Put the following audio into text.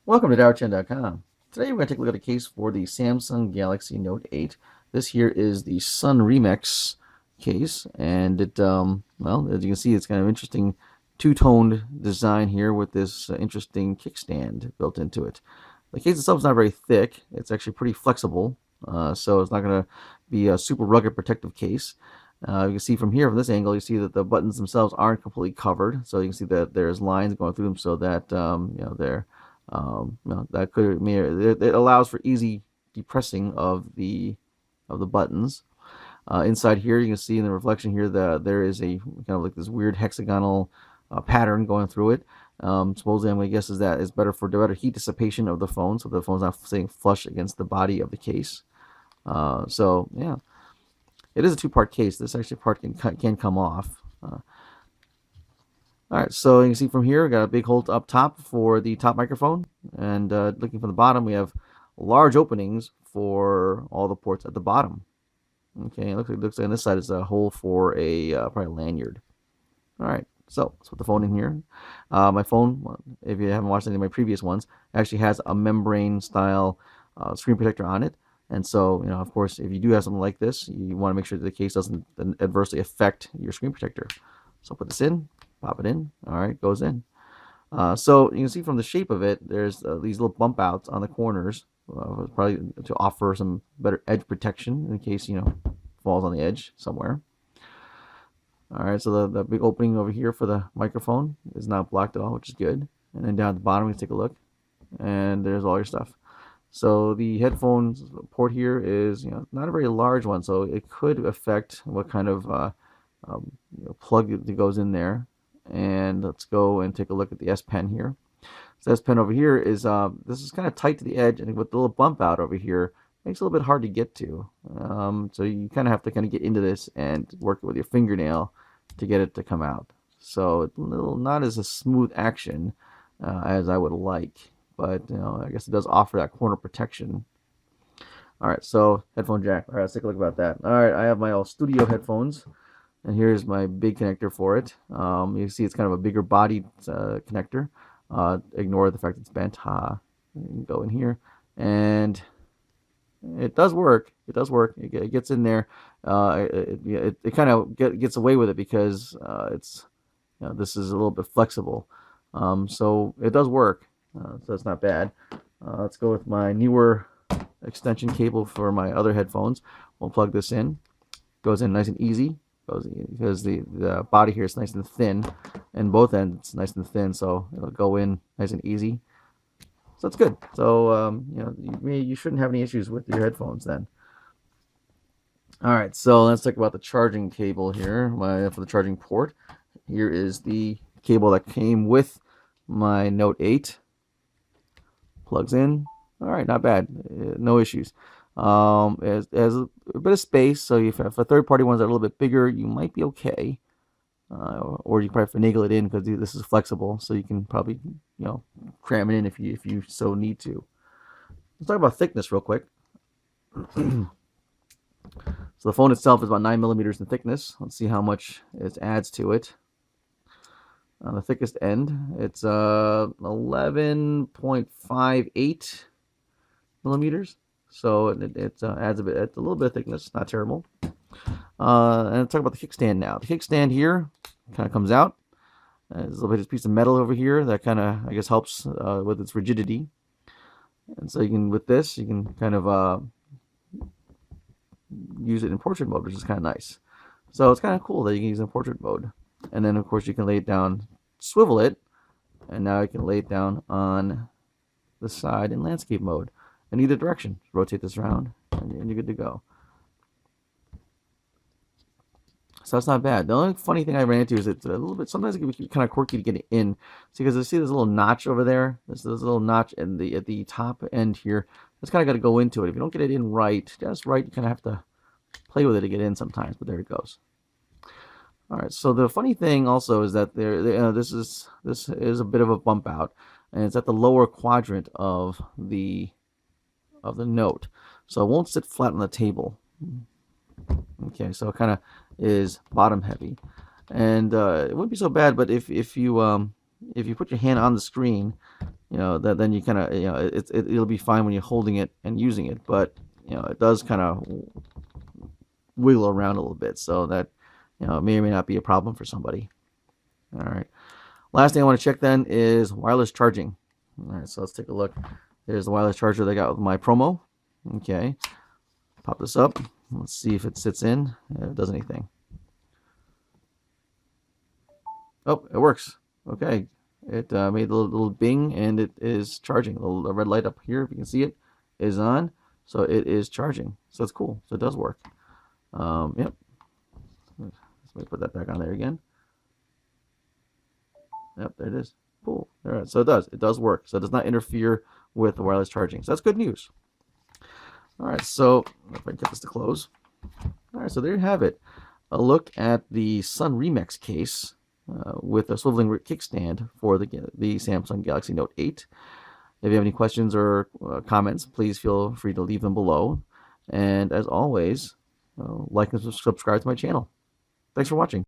Welcome to DowerChan.com. Today we're going to take a look at a case for the Samsung Galaxy Note 8. This here is the SunRemex case, and it, well, as you can see, it's kind of interesting two-toned design here with this interesting kickstand built into it. The case itself is not very thick. It's actually pretty flexible, so it's not going to be a super rugged protective case. You can see from here, from this angle, you see that the buttons themselves aren't completely covered, so you can see that there's lines going through them so that they're that could it allows for easy depressing of the buttons. Inside here, you can see in the reflection here that there is a kind of like this weird hexagonal pattern going through it. Supposedly, I'm going to guess is that it's better for better heat dissipation of the phone, so the phone's not sitting flush against the body of the case. So yeah, it is a two-part case. This actually part can come off. All right, so you can see from here, we got a big hole up top for the top microphone, and looking from the bottom, we have large openings for all the ports at the bottom. Okay, it looks like on this side is a hole for a probably a lanyard. All right, so let's put the phone in here. My phone, if you haven't watched any of my previous ones, actually has a membrane-style screen protector on it. And so, of course, if you do have something like this, you want to make sure that the case doesn't adversely affect your screen protector. So put this in. Pop it in. All right, goes in. So you can see from the shape of it, there's these little bump outs on the corners, probably to offer some better edge protection in case falls on the edge somewhere. All right, so the big opening over here for the microphone is not blocked at all, which is good. And then down at the bottom, we take a look, and there's all your stuff. So the headphones port here is not a very large one, so it could affect what kind of plug that goes in there. And let's go and take a look at the S Pen here. So S Pen over here is this is kind of tight to the edge, and with the little bump out over here, makes it a little bit hard to get to. So you kind of have to get into this and work it with your fingernail to get it to come out. So it's not as a smooth action as I would like, but I guess it does offer that corner protection. All right, so headphone jack. All right, let's take a look about that. All right, I have my all studio headphones. And here's my big connector for it. You see it's kind of a bigger body connector. Ignore the fact it's bent. You can go in here, and it does work. It does work. It gets in there. It kind of gets away with it because it's this is a little bit flexible. So it does work. So it's not bad. Let's go with my newer extension cable for my other headphones. We'll plug this in. Goes in nice and easy. Because the body here is nice and thin, and both ends it's nice and thin, so it'll go in nice and easy. So that's good. So you shouldn't have any issues with your headphones then. All right, so let's talk about the charging cable here. For the charging port, here is the cable that came with my Note 8. Plugs in. All right, not bad. No issues. It has a bit of space, so if a third-party ones are a little bit bigger, you might be okay. Or you probably finagle it in because this is flexible, so you can probably cram it in if you so need to. Let's talk about thickness real quick. So the phone itself is about 9 millimeters in thickness. Let's see how much it adds to it. On the thickest end, it's 11.58 millimeters. So it adds a little bit of thickness, not terrible. And let's talk about the kickstand now. The kickstand here kind of comes out. There's a little bit of piece of metal over here that kind of, I guess, helps with its rigidity. And so with this, you can kind of use it in portrait mode, which is kind of nice. So it's kind of cool that you can use it in portrait mode. And then, of course, you can lay it down, swivel it, and now you can lay it down on the side in landscape mode. In either direction, rotate this around, and you're good to go. So that's not bad. The only funny thing I ran into is it's a little bit. Sometimes it can be kind of quirky to get it in. See, because I see this little notch over there. There's this little notch at the top end here. It's kind of got to go into it. If you don't get it in just right, you kind of have to play with it to get in sometimes. But there it goes. All right. So the funny thing also is that this is a bit of a bump out, and it's at the lower quadrant of the Note, so it won't sit flat on the table. Okay, so it kind of is bottom heavy, and it wouldn't be so bad. But if you if you put your hand on the screen, then you kind of, it'll be fine when you're holding it and using it, but it does kind of wiggle around a little bit, so that may or may not be a problem for somebody. All right. Last thing I want to check then is wireless charging. All right, so let's take a look. Here's the wireless charger they got with my promo. Okay, pop this up. Let's see if it sits in. If it does anything. Oh, it works. Okay, it made a little bing, and it is charging. The red light up here, if you can see it, is on. So it is charging. So it's cool. So it does work. Yep. Let me put that back on there again. Yep, there it is. Cool. All right, so it does work. So it does not interfere with the wireless charging. So that's good news. All right, so if I get this to close. All right, so there you have it. A look at the SunRemex case with a swiveling kickstand for the Samsung Galaxy Note 8. If you have any questions or comments, please feel free to leave them below. And as always, like and subscribe to my channel. Thanks for watching.